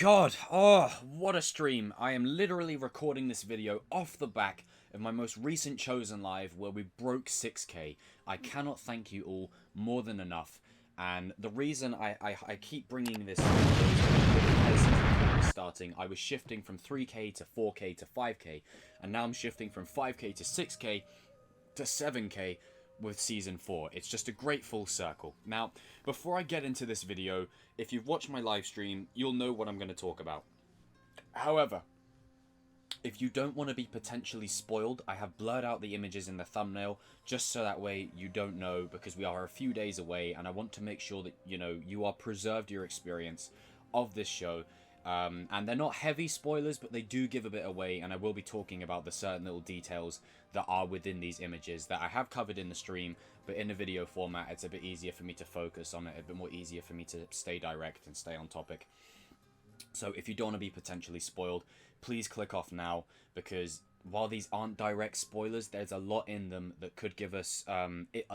God, oh, what a stream. I am literally recording this video off the back of my most recent Chosen live where we broke 6k. I cannot thank you all more than enough. And the reason I keep bringing this starting, I was shifting from 3k to 4k to 5k, and now I'm shifting from 5k to 6k to 7k with Season 4. It's just a great full circle. Now, before I get into this video, if you've watched my live stream, you'll know what I'm going to talk about. However, if you don't want to be potentially spoiled, I have blurred out the images in the thumbnail, just so that way you don't know, because we are a few days away, and I want to make sure that, you know, you are preserved your experience of this show. And they're not heavy spoilers, but they do give a bit away, and I will be talking about the certain little details that are within these images that I have covered in the stream, but in a video format it's a bit easier for me to focus on it, a bit more easier for me to stay direct and stay on topic. So if you don't want to be potentially spoiled, please click off now, because while these aren't direct spoilers, there's a lot in them that could give us,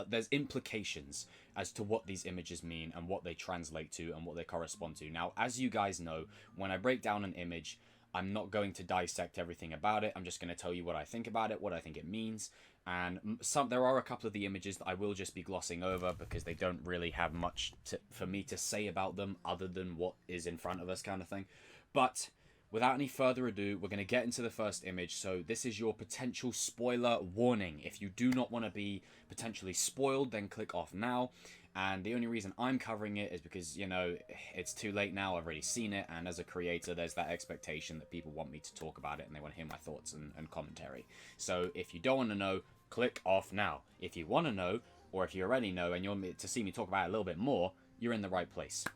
there's implications as to what these images mean and what they translate to and what they correspond to. Now, as you guys know, when I break down an image, I'm not going to dissect everything about it. I'm just going to tell you what I think about it, what I think it means. And there are a couple of the images that I will just be glossing over because they don't really have much for me to say about them other than what is in front of us, kind of thing. But without any further ado, we're going to get into the first image. So this is your potential spoiler warning. If you do not want to be potentially spoiled, then click off now. And the only reason I'm covering it is because, you know, it's too late now. I've already seen it. And as a creator, there's that expectation that people want me to talk about it and they want to hear my thoughts and commentary. So if you don't want to know, click off now. If you want to know, or if you already know and you want to see me talk about it a little bit more, you're in the right place.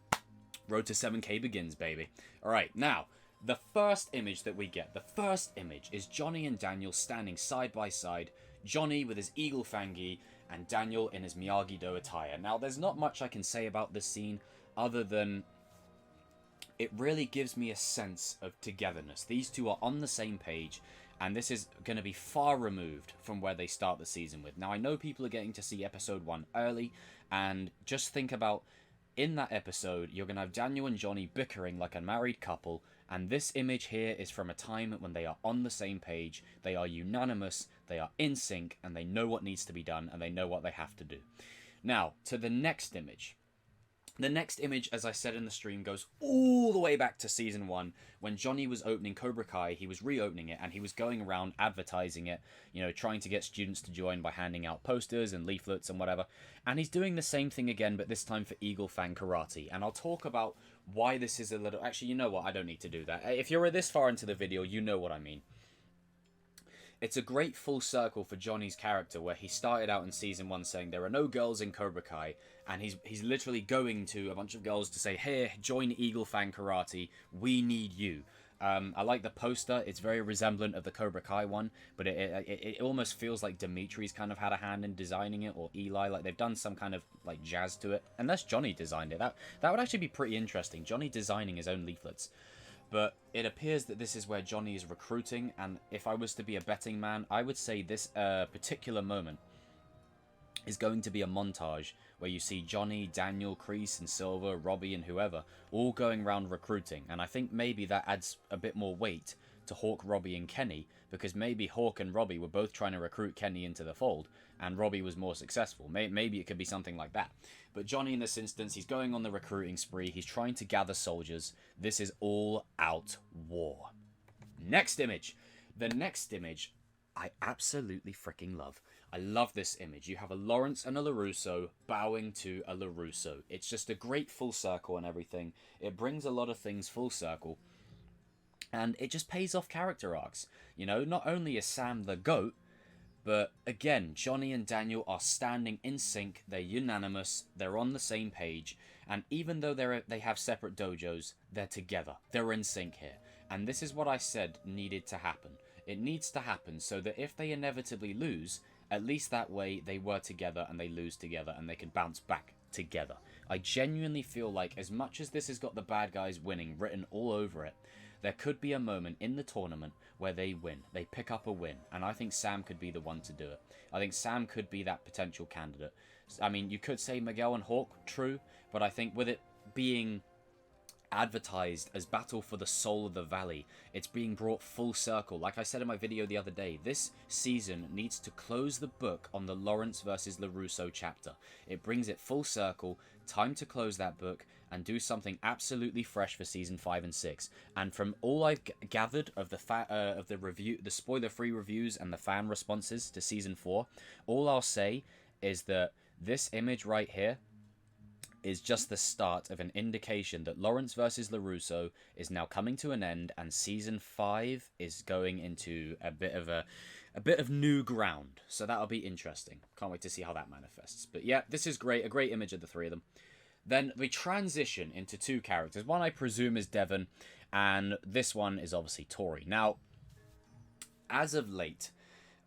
Road to 7k begins, baby. All right, now, the first image that we get, the first image is Johnny and Daniel standing side by side. Johnny with his eagle fangi and Daniel in his Miyagi-Do attire. Now, there's not much I can say about this scene other than it really gives me a sense of togetherness. These two are on the same page, and this is going to be far removed from where they start the season with. Now, I know people are getting to see episode 1 early, and just think about, in that episode, you're going to have Daniel and Johnny bickering like a married couple, and this image here is from a time when they are on the same page, they are unanimous, they are in sync, and they know what needs to be done, and they know what they have to do. Now, to the next image. The next image, as I said in the stream, goes all the way back to Season 1. When Johnny was opening Cobra Kai, he was reopening it, and he was going around advertising it, you know, trying to get students to join by handing out posters and leaflets and whatever. And he's doing the same thing again, but this time for Eagle Fang Karate. And I'll talk about why this is a little... Actually, you know what? I don't need to do that. If you're this far into the video, you know what I mean. It's a great full circle for Johnny's character, where he started out in Season 1 saying there are no girls in Cobra Kai, and he's literally going to a bunch of girls to say, hey, join Eagle Fang Karate, we need you. I like the poster. It's very resemblant of the Cobra Kai one, but it almost feels like Dimitri's kind of had a hand in designing it, or Eli, like they've done some kind of like jazz to it. Unless Johnny designed it. That would actually be pretty interesting, Johnny designing his own leaflets. But it appears that this is where Johnny is recruiting, and if I was to be a betting man, I would say this particular moment is going to be a montage where you see Johnny, Daniel, Kreese, and Silver, Robby, and whoever all going around recruiting. And I think maybe that adds a bit more weight to Hawk, Robby, and Kenny, because maybe Hawk and Robby were both trying to recruit Kenny into the fold, and Robby was more successful. Maybe it could be something like that. But Johnny, in this instance, he's going on the recruiting spree. He's trying to gather soldiers. This is all-out war. Next image. The next image, I absolutely freaking love. I love this image. You have a Lawrence and a LaRusso bowing to a LaRusso. It's just a great full circle and everything. It brings a lot of things full circle. And it just pays off character arcs. You know, not only is Sam the GOAT, but again, Johnny and Daniel are standing in sync. They're unanimous. They're on the same page. And even though they have separate dojos, they're together. They're in sync here. And this is what I said needed to happen. It needs to happen so that if they inevitably lose, at least that way they were together and they lose together and they can bounce back together. I genuinely feel like as much as this has got the bad guys winning written all over it, there could be a moment in the tournament where they win. They pick up a win. And I think Sam could be the one to do it. I think Sam could be that potential candidate. I mean, you could say Miguel and Hawk, true. But I think with it being advertised as Battle for the Soul of the Valley. It's being brought full circle. Like I said in my video the other day, this season needs to close the book on the Lawrence versus LaRusso chapter. It brings it full circle. Time to close that book and do something absolutely fresh for season 5 and 6. And from all I've gathered of the review, the spoiler-free reviews and the fan responses to season 4, all I'll say is that this image right here is just the start of an indication that Lawrence versus LaRusso is now coming to an end, and season 5 is going into a bit of new ground. So that'll be interesting. Can't wait to see how that manifests. But yeah, this is great. A great image of the three of them. Then we transition into two characters. One I presume is Devin, and this one is obviously Tori. Now, as of late,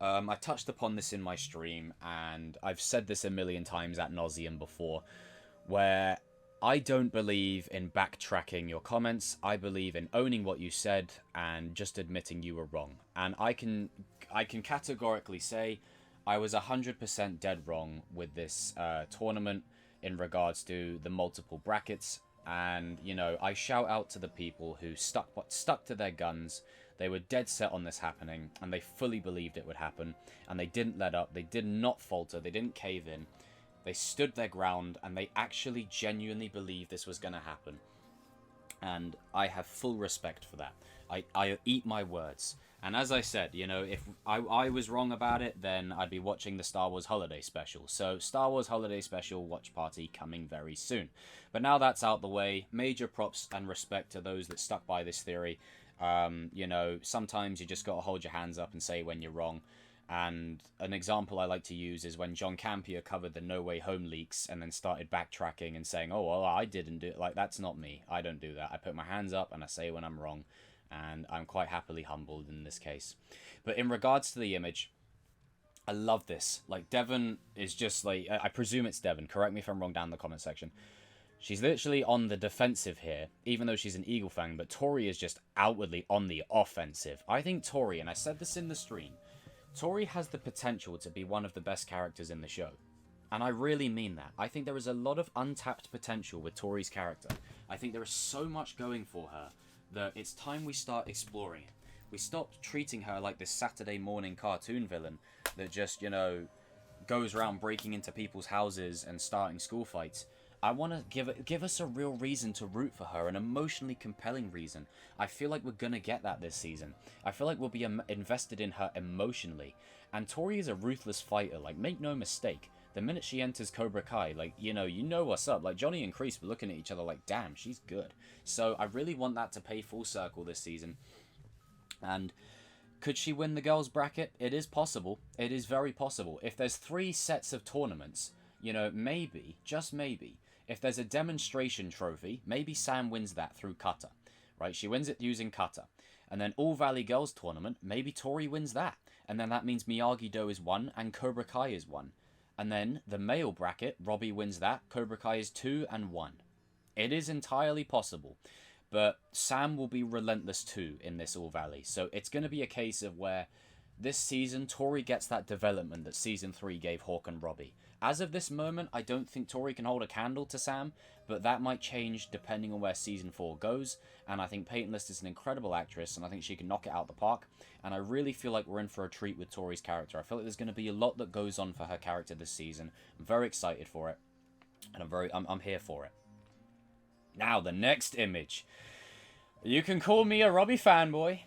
I touched upon this in my stream, and I've said this a million times ad nauseum before, where I don't believe in backtracking your comments. I believe in owning what you said and just admitting you were wrong. And I can categorically say I was 100% dead wrong with this tournament in regards to the multiple brackets. And, you know, I shout out to the people who stuck to their guns. They were dead set on this happening, and they fully believed it would happen. And they didn't let up. They did not falter. They didn't cave in. They stood their ground, and they actually genuinely believed this was going to happen. And I have full respect for that. I eat my words. And as I said, you know, if I was wrong about it, then I'd be watching the Star Wars Holiday Special. So, Star Wars Holiday Special watch party coming very soon. But now that's out the way, major props and respect to those that stuck by this theory. You know, sometimes you just got to hold your hands up and say when you're wrong. And an example I like to use is when John Campea covered the No Way Home leaks and then started backtracking and saying, oh, well, I didn't do it. Like, that's not me. I don't do that. I put my hands up and I say when I'm wrong. And I'm quite happily humbled in this case. But in regards to the image, I love this. Like, Devin is just like, I presume it's Devin. Correct me if I'm wrong down in the comment section. She's literally on the defensive here, even though she's an Eagle fan. But Tori is just outwardly on the offensive. I think Tori, and I said this in the stream, Tori has the potential to be one of the best characters in the show. And I really mean that. I think there is a lot of untapped potential with Tori's character. I think there is so much going for her that it's time we start exploring it. We stop treating her like this Saturday morning cartoon villain that just, you know, goes around breaking into people's houses and starting school fights. I want to give us a real reason to root for her, an emotionally compelling reason. I feel like we're going to get that this season. I feel like we'll be invested in her emotionally. And Tori is a ruthless fighter, like, make no mistake. The minute she enters Cobra Kai, like, you know what's up. Like, Johnny and Kreese were looking at each other like, damn, she's good. So I really want that to pay full circle this season. And could she win the girls' bracket? It is possible. It is very possible. If there's 3 sets of tournaments, you know, maybe, just maybe, if there's a demonstration trophy, maybe Sam wins that through Cutter, right? She wins it using Cutter. And then All Valley Girls Tournament, maybe Tori wins that. And then that means Miyagi-Do is 1 and Cobra Kai is 1. And then the male bracket, Robby wins that, Cobra Kai is 2 and 1. It is entirely possible. But Sam will be relentless too in this All Valley. So it's going to be a case of where this season, Tori gets that development that Season 3 gave Hawk and Robby. As of this moment, I don't think Tori can hold a candle to Sam, but that might change depending on where Season 4 goes. And I think Peyton List is an incredible actress, and I think she can knock it out the park. And I really feel like we're in for a treat with Tori's character. I feel like there's going to be a lot that goes on for her character this season. I'm very excited for it, and I'm here for it. Now, the next image. You can call me a Robby fanboy.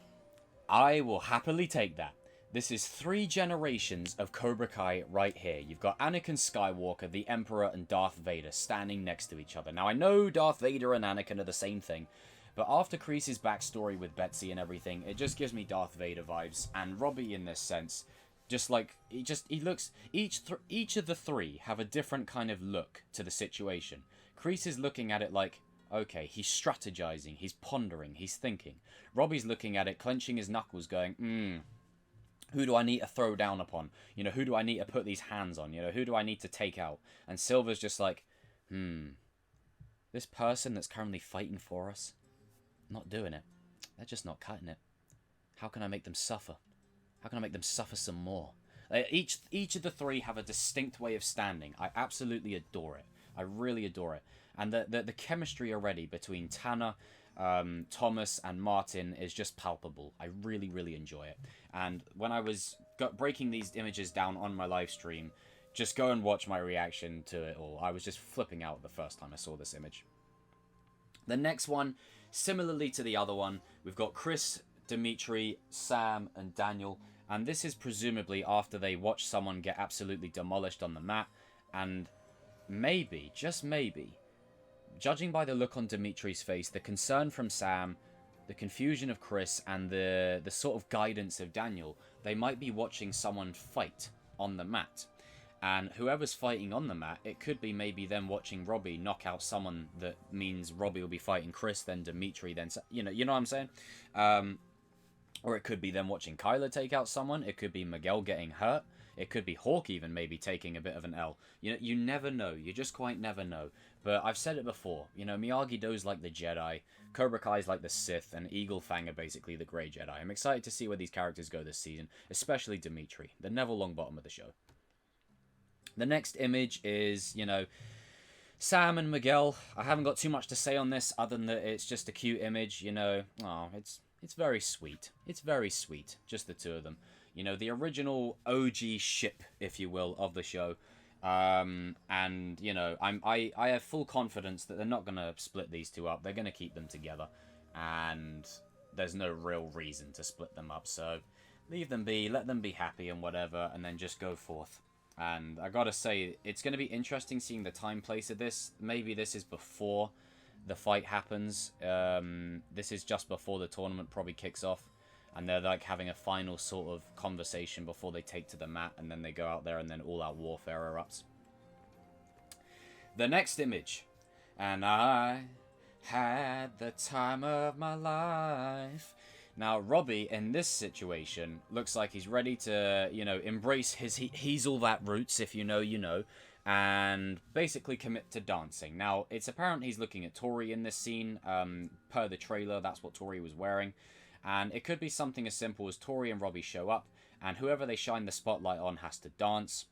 I will happily take that. This is 3 generations of Cobra Kai right here. You've got Anakin Skywalker, the Emperor, and Darth Vader standing next to each other. Now, I know Darth Vader and Anakin are the same thing, but after Kreese's backstory with Betsy and everything, it just gives me Darth Vader vibes. And Robby, in this sense, just like, he looks, each of the 3 have a different kind of look to the situation. Kreese is looking at it like, okay, he's strategizing, he's pondering, he's thinking. Robby's looking at it, clenching his knuckles, going, who do I need to throw down upon? You know, who do I need to put these hands on? You know, who do I need to take out? And Silver's just like, this person that's currently fighting for us, not doing it. They're just not cutting it. How can I make them suffer? How can I make them suffer some more? Each of the 3 have a distinct way of standing. I absolutely adore it. I really adore it. And the chemistry already between Tanner, Thomas, and Martin is just palpable. I really, really enjoy it. And when I was breaking these images down on my live stream, just go and watch my reaction to it all. I was just flipping out the first time I saw this image. The next one, similarly to the other one, we've got Chris, Dimitri, Sam, and Daniel. And this is presumably after they watch someone get absolutely demolished on the mat. And maybe, just maybe, judging by the look on Dimitri's face, the concern from Sam, the confusion of Chris, and the sort of guidance of Daniel, they might be watching someone fight on the mat. And whoever's fighting on the mat, it could be maybe them watching Robby knock out someone that means Robby will be fighting Chris, then Dimitri, then... You know what I'm saying? Or it could be them watching Kyler take out someone. It could be Miguel getting hurt. It could be Hawk even maybe taking a bit of an L. You never know. You just quite never know. But I've said it before. Miyagi-Do's like the Jedi. Cobra Kai's like the Sith. And Eagle Fang are basically the Grey Jedi. I'm excited to see where these characters go this season. Especially Dimitri, the Neville Longbottom of the show. The next image is, Sam and Miguel. I haven't got too much to say on this other than that it's just a cute image, It's very sweet. It's very sweet. Just the two of them. The original OG ship, if you will, of the show. I have full confidence that they're not going to split these two up. They're going to keep them together. And there's no real reason to split them up. So leave them be, let them be happy and whatever, and then just go forth. And I gotta say, it's going to be interesting seeing the time place of this. Maybe this is before the fight happens. This is just before the tournament probably kicks off. And they're like having a final sort of conversation before they take to the mat. And then they go out there and then all-out warfare erupts. The next image. And I had the time of my life. Now, Robby, in this situation, looks like he's ready to, embrace his he's all that roots, if you know, you know, and basically commit to dancing. Now, it's apparent he's looking at Tori in this scene. Per the trailer, that's what Tori was wearing. And it could be something as simple as Tori and Robby show up, and whoever they shine the spotlight on has to dance.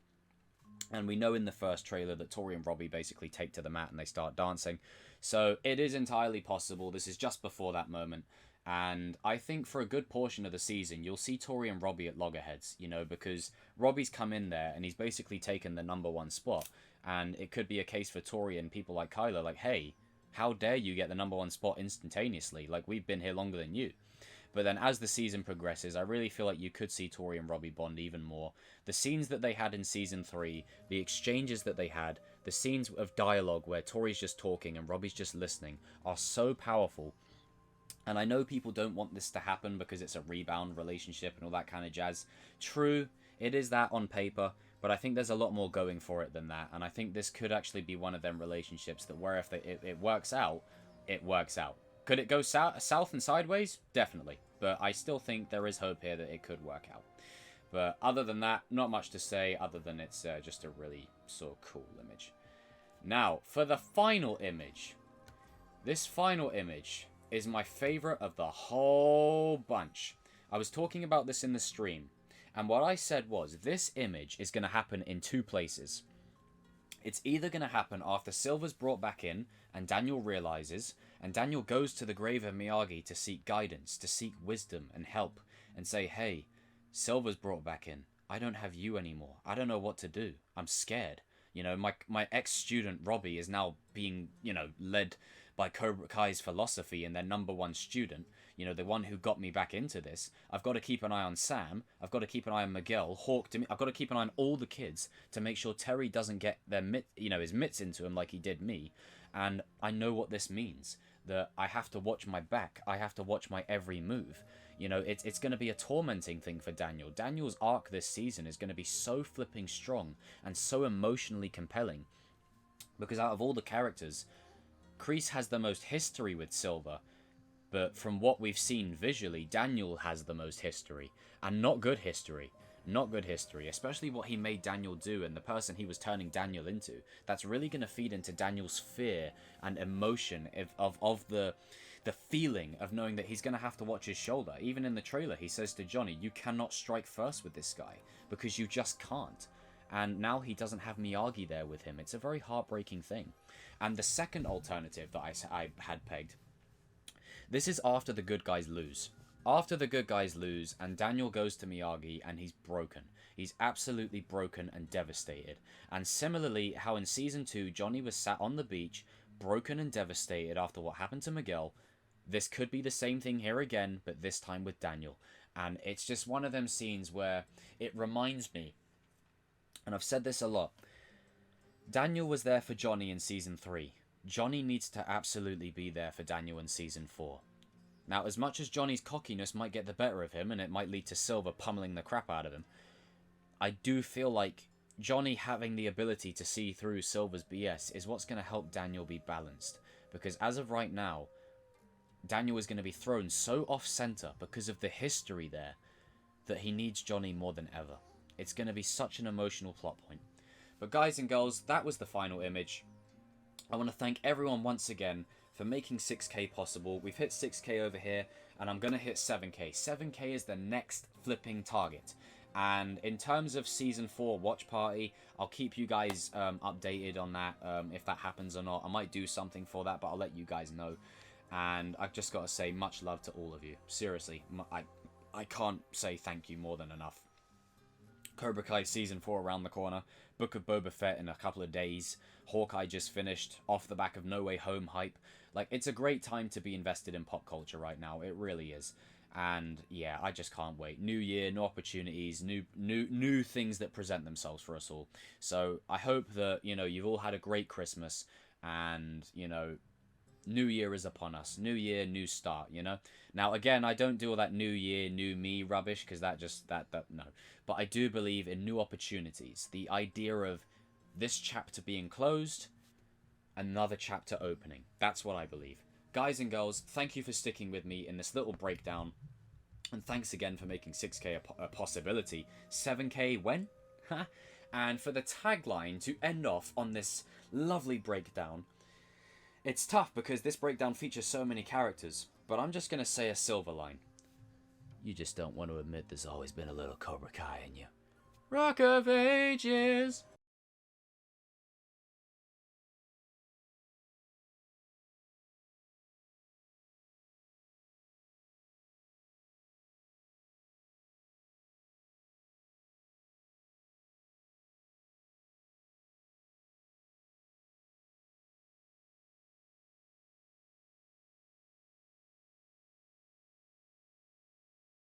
And we know in the first trailer that Tori and Robby basically take to the mat and they start dancing. So it is entirely possible. This is just before that moment. And I think for a good portion of the season, you'll see Tori and Robby at loggerheads, because Robby's come in there and he's basically taken the #1 spot. And it could be a case for Tori and people like Kyler, like, hey, how dare you get the #1 spot instantaneously? Like, we've been here longer than you. But then as the season progresses, I really feel like you could see Tori and Robby bond even more. The scenes that they had in Season 3, the exchanges that they had, the scenes of dialogue where Tori's just talking and Robby's just listening are so powerful. And I know people don't want this to happen because it's a rebound relationship and all that kind of jazz. True, it is that on paper, but I think there's a lot more going for it than that. And I think this could actually be one of them relationships that where if it works out, it works out. Could it go south and sideways? Definitely. But I still think there is hope here that it could work out. But other than that, not much to say other than it's just a really sort of cool image. Now, for the final image. This final image is my favorite of the whole bunch. I was talking about this in the stream, and what I said was this image is going to happen in two places. It's either going to happen after Silver's brought back in and Daniel realizes, and Daniel goes to the grave of Miyagi to seek guidance, to seek wisdom and help, and say, hey, Silver's brought back in. I don't have you anymore. I don't know what to do. I'm scared. My ex-student Robby is now being, led by Cobra Kai's philosophy and their #1 student, the one who got me back into this. I've got to keep an eye on Sam. I've got to keep an eye on Miguel, Hawk. I've got to keep an eye on all the kids to make sure Terry doesn't get his mitts into him like he did me. And I know what this means, that I have to watch my back. I have to watch my every move. It's going to be a tormenting thing for Daniel. Daniel's arc this season is going to be so flipping strong and so emotionally compelling. Because out of all the characters, Kreese has the most history with Silver, but from what we've seen visually, Daniel has the most history, and not good history. Not good history, especially what he made Daniel do and the person he was turning Daniel into. That's really going to feed into Daniel's fear and emotion of the feeling of knowing that he's going to have to watch his shoulder. Even in the trailer, he says to Johnny, you cannot strike first with this guy, because you just can't. and now he doesn't have Miyagi there with him. It's a very heartbreaking thing. And the second alternative that I had pegged, this is after the good guys lose. After the good guys lose, and Daniel goes to Miyagi, and he's broken. He's absolutely broken and devastated. And similarly, how in Season 2, Johnny was sat on the beach, broken and devastated after what happened to Miguel. This could be the same thing here again, but this time with Daniel. And it's just one of them scenes where it reminds me, and I've said this a lot, Daniel was there for Johnny in Season 3. Johnny needs to absolutely be there for Daniel in Season 4. Now, as much as Johnny's cockiness might get the better of him, and it might lead to Silver pummeling the crap out of him, I do feel like Johnny having the ability to see through Silver's BS is what's going to help Daniel be balanced. Because as of right now, Daniel is going to be thrown so off-center because of the history there that he needs Johnny more than ever. It's going to be such an emotional plot point. But guys and girls, that was the final image. I want to thank everyone once again for making 6K possible. We've hit 6K over here, and I'm going to hit 7K. 7K is the next flipping target. And in terms of Season 4 watch party, I'll keep you guys updated on that, if that happens or not. I might do something for that, but I'll let you guys know. And I've just got to say much love to all of you. Seriously, I can't say thank you more than enough. Cobra Kai Season 4 around the corner. Book of Boba Fett in a couple of days. Hawkeye just finished off the back of No Way Home hype. Like, it's a great time to be invested in pop culture right now. It really is. And yeah, I just can't wait. New year, new opportunities, new things that present themselves for us all. So I hope that, you know, you've all had a great Christmas, and, you know, New Year is upon us. New year, new start, you know? Now, again, I don't do all that new year, new me rubbish, because that no. But I do believe in new opportunities. The idea of this chapter being closed, another chapter opening. That's what I believe. Guys and girls, thank you for sticking with me in this little breakdown. And thanks again for making 6K a possibility. 7K when? And for the tagline to end off on this lovely breakdown, it's tough because this breakdown features so many characters, but I'm just going to say a silver line. You just don't want to admit there's always been a little Cobra Kai in you. Rock of Ages!